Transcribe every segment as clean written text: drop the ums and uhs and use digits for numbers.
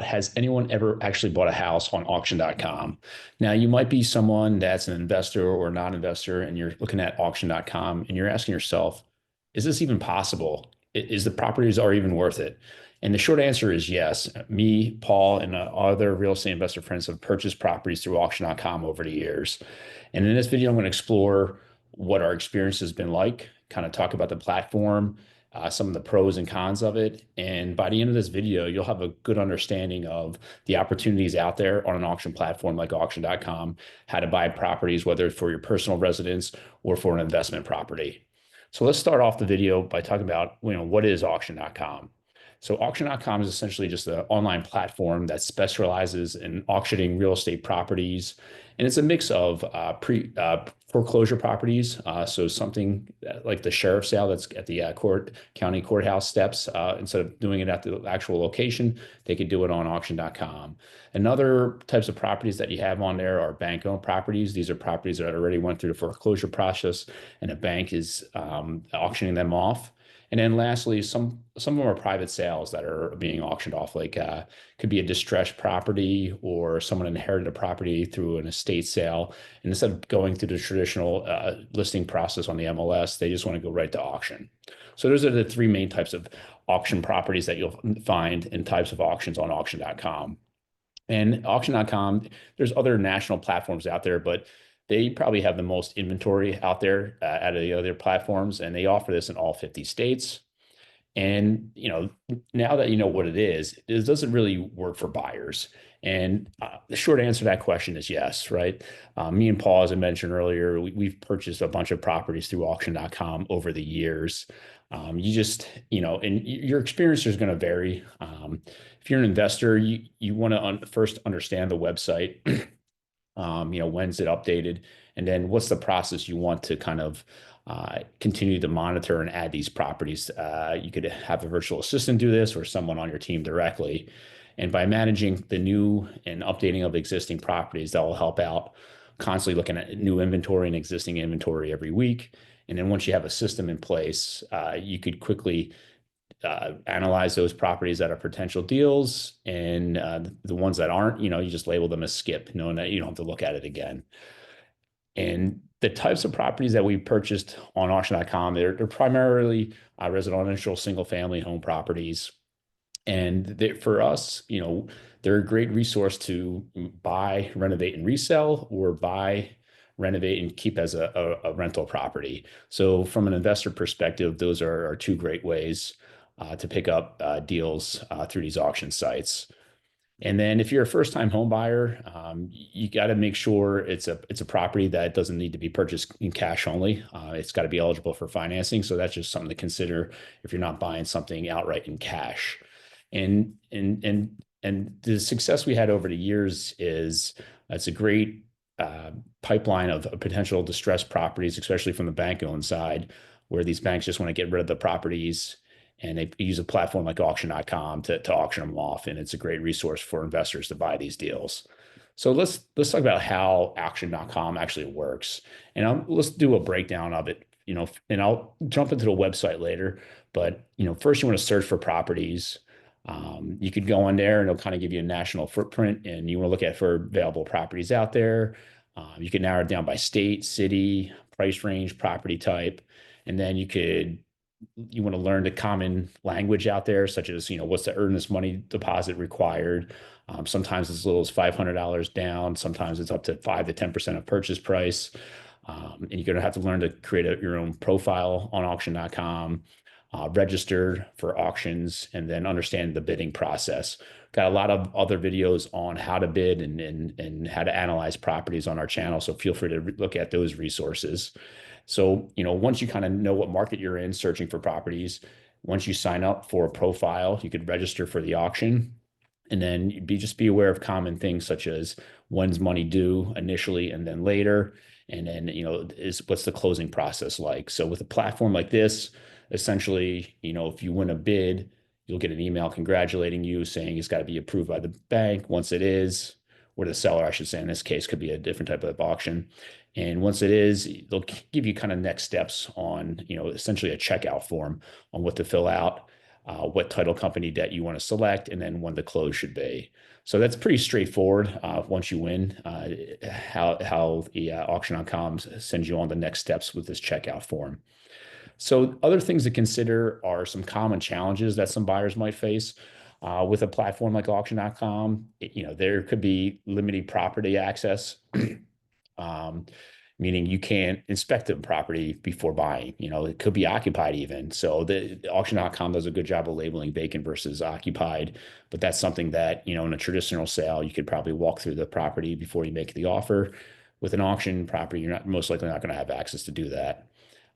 Has anyone ever actually bought a house on auction.com? Now, you might be someone that's an investor or a non-investor, and you're looking at auction.com and you're asking yourself, is this even possible? Is the properties are even worth it? And the short answer is yes. Me, Paul, and other real estate investor friends have purchased properties through auction.com over the years. And in this video, I'm going to explore what our experience has been like, kind of talk about the platform, some of the pros and cons of it. And by the end of this video, you'll have a good understanding of the opportunities out there on an auction platform like auction.com, how to buy properties, whether it's for your personal residence or for an investment property. So let's start off the video by talking about, what is auction.com? So auction.com is essentially just an online platform that specializes in auctioning real estate properties. And it's a mix of foreclosure properties. So something like the sheriff's sale that's at the county courthouse steps. Instead of doing it at the actual location, they could do it on auction.com. And other types of properties that you have on there are bank-owned properties. These are properties that already went through the foreclosure process, and a bank is auctioning them off. And then lastly, some of them are private sales that are being auctioned off, like could be a distressed property or someone inherited a property through an estate sale. And instead of going through the traditional listing process on the MLS, they just want to go right to auction. So those are the three main types of auction properties that you'll find in types of auctions on auction.com. And auction.com, there's other national platforms out there, but they probably have the most inventory out there out of the other platforms, and they offer this in all 50 states. And now that you know what it doesn't really work for buyers. And the short answer to that question is yes, right? Me and Paul, as I mentioned earlier, we've purchased a bunch of properties through auction.com over the years. You just, and your experience is going to vary. If you're an investor, you want to first understand the website. When's it updated? And then what's the process you want to kind of continue to monitor and add these properties? You could have a virtual assistant do this or someone on your team directly. And by managing the new and updating of existing properties, that will help out constantly looking at new inventory and existing inventory every week. And then once you have a system in place, you could quickly analyze those properties that are potential deals, and the ones that aren't, you just label them as skip, knowing that you don't have to look at it again. And the types of properties that we purchased on auction.com, they're primarily residential single family home properties. And for us, they're a great resource to buy, renovate, and resell, or buy, renovate, and keep as a rental property. So from an investor perspective, those are two great ways to pick up deals through these auction sites. And then if you're a first-time home buyer, you got to make sure it's a property that doesn't need to be purchased in cash only. It's got to be eligible for financing. So that's just something to consider if you're not buying something outright in cash. And the success we had over the years is it's a great pipeline of potential distressed properties, especially from the bank-owned side, where these banks just want to get rid of the properties, and they use a platform like auction.com to auction them off. And it's a great resource for investors to buy these deals. So let's talk about how auction.com actually works. And let's do a breakdown of it, and I'll jump into the website later. But, first you want to search for properties. You could go on there and it'll kind of give you a national footprint, and you want to look at for available properties out there. You can narrow it down by state, city, price range, property type. And then you want to learn the common language out there, such as, what's the earnest money deposit required? Sometimes it's as little as $500 down. Sometimes it's up to 5 to 10% of purchase price. And you're going to have to learn to create your own profile on auction.com, register for auctions, and then understand the bidding process. Got a lot of other videos on how to bid and how to analyze properties on our channel. So feel free to look at those resources. So, once you kind of know what market you're in, searching for properties, once you sign up for a profile, you could register for the auction. And then just be aware of common things such as when's money due initially and then later. And then, what's the closing process like? So with a platform like this, essentially, if you win a bid, you'll get an email congratulating you, saying it's got to be approved by the bank. Once it is, or the seller, I should say, in this case, could be a different type of auction. And once it is, they'll give you kind of next steps on, essentially a checkout form on what to fill out. what title company debt you want to select, and then when the close should be. So that's pretty straightforward. Once you win, how the auction.com sends you on the next steps with this checkout form. So other things to consider are some common challenges that some buyers might face with a platform like auction.com. There could be limited property access. um, Meaning you can't inspect the property before buying. It could be occupied even. So the auction.com does a good job of labeling vacant versus occupied, but that's something that, in a traditional sale, you could probably walk through the property before you make the offer. With an auction property, you're not most likely not going to have access to do that.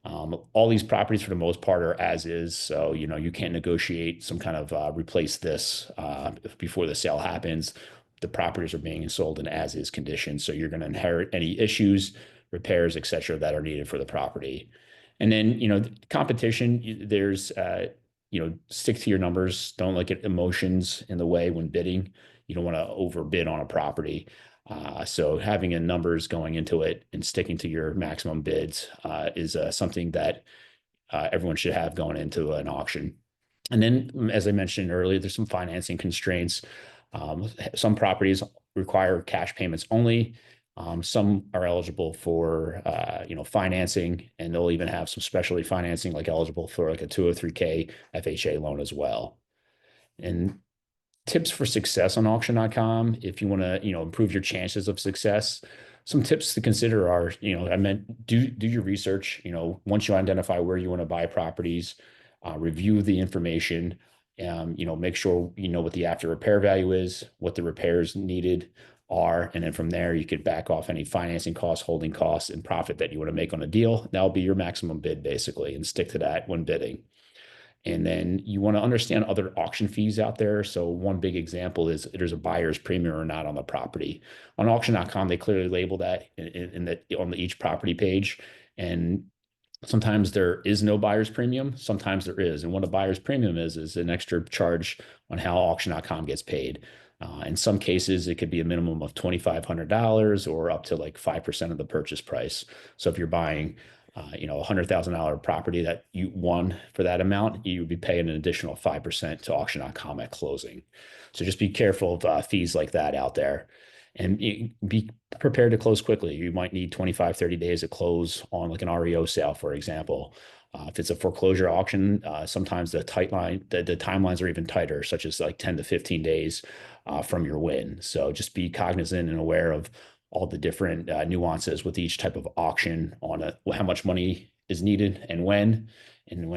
All these properties, for the most part, are as is. So, you can't negotiate some kind of replace this before the sale happens. The properties are being sold in as is condition. So you're going to inherit any issues, repairs, et cetera, that are needed for the property. And then, competition, there's, stick to your numbers. Don't let get emotions in the way when bidding. You don't want to overbid on a property. So having a numbers going into it and sticking to your maximum bids is something that everyone should have going into an auction. And then, as I mentioned earlier, there's some financing constraints. Some properties require cash payments only. Some are eligible for financing, and they'll even have some specialty financing, like eligible for like a 203K FHA loan as well. And tips for success on auction.com, if you want to improve your chances of success, some tips to consider are, I meant do your research. Once you identify where you want to buy properties, review the information. Make sure you know what the after repair value is, what the repairs needed are, and then from there you could back off any financing costs, holding costs, and profit that you want to make on a deal. That'll be your maximum bid basically, and stick to that when bidding. And then you want to understand other auction fees out there. So one big example is there's a buyer's premium or not on the property. On auction.com, they clearly label that on each property page. And sometimes there is no buyer's premium. Sometimes there is. And what a buyer's premium is an extra charge on how auction.com gets paid. In some cases, it could be a minimum of $2,500 or up to like 5% of the purchase price. So if you're buying a $100,000 property that you won for that amount, you would be paying an additional 5% to auction.com at closing. So just be careful of fees like that out there, and be prepared to close quickly. You might need 25, 30 days to close on like an REO sale, for example. If it's a foreclosure auction, sometimes the timelines are even tighter, such as like 10 to 15 days from your win. So just be cognizant and aware of all the different nuances with each type of auction on how much money is needed and when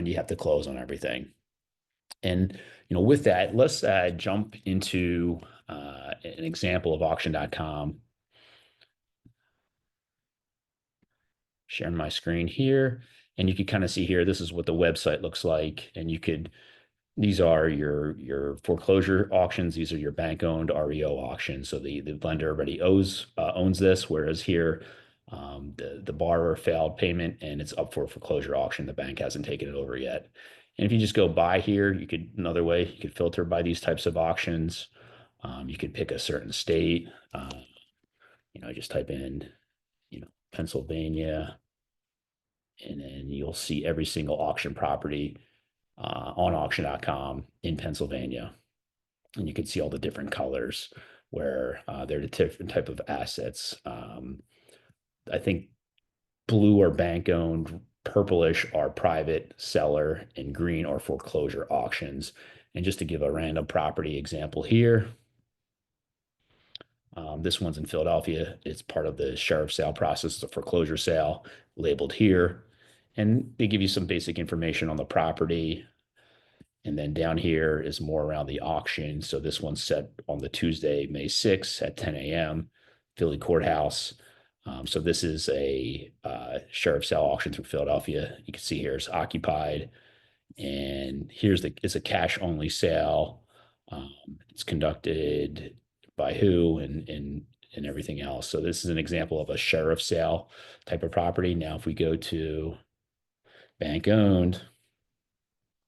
you have to close on everything. And with that, let's jump into an example of auction.com. Sharing my screen here, and you can kind of see here, this is what the website looks like. And these are your foreclosure auctions. These are your bank-owned REO auctions. So the lender already owns this, whereas here the borrower failed payment and it's up for foreclosure auction. The bank hasn't taken it over yet. And if you just go by here, another way you could filter by these types of auctions. You could pick a certain state. Just type in Pennsylvania, and then you'll see every single auction property on auction.com in Pennsylvania. And you can see all the different colors where they're the different type of assets. I think blue are bank owned, purplish are private seller, and green are foreclosure auctions. And just to give a random property example here, this one's in Philadelphia. It's part of the sheriff's sale process. It's a foreclosure sale labeled here. And they give you some basic information on the property. And then down here is more around the auction. So this one's set on the Tuesday, May 6th at 10 a.m., Philly Courthouse. So this is a sheriff's sale auction through Philadelphia. You can see here it's occupied. And it's a cash only sale. It's conducted by who and everything else. So this is an example of a sheriff's sale type of property. Now, if we go to bank owned,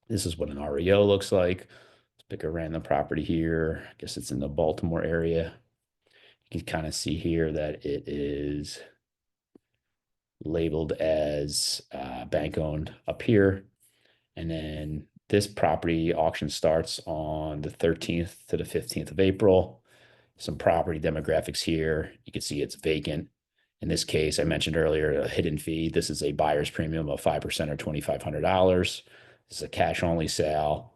this is what an REO looks like. Let's pick a random property here. I guess it's in the Baltimore area. You can kind of see here that it is labeled as bank owned up here. And then This property auction starts on the 13th to the 15th of April. Some property demographics here. You can see it's vacant. In this case, I mentioned earlier a hidden fee. This is a buyer's premium of 5% or $2,500. This is a cash only sale.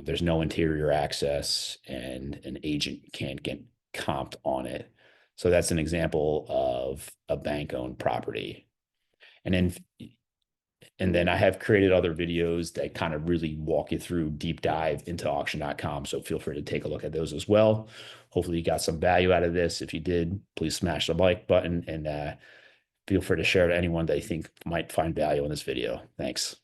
There's no interior access, and an agent can't get comped on it. So that's an example of a bank-owned property. And then I have created other videos that kind of really walk you through deep dive into auction.com. So feel free to take a look at those as well. Hopefully you got some value out of this. If you did, please smash the like button and feel free to share to anyone that you think might find value in this video. Thanks.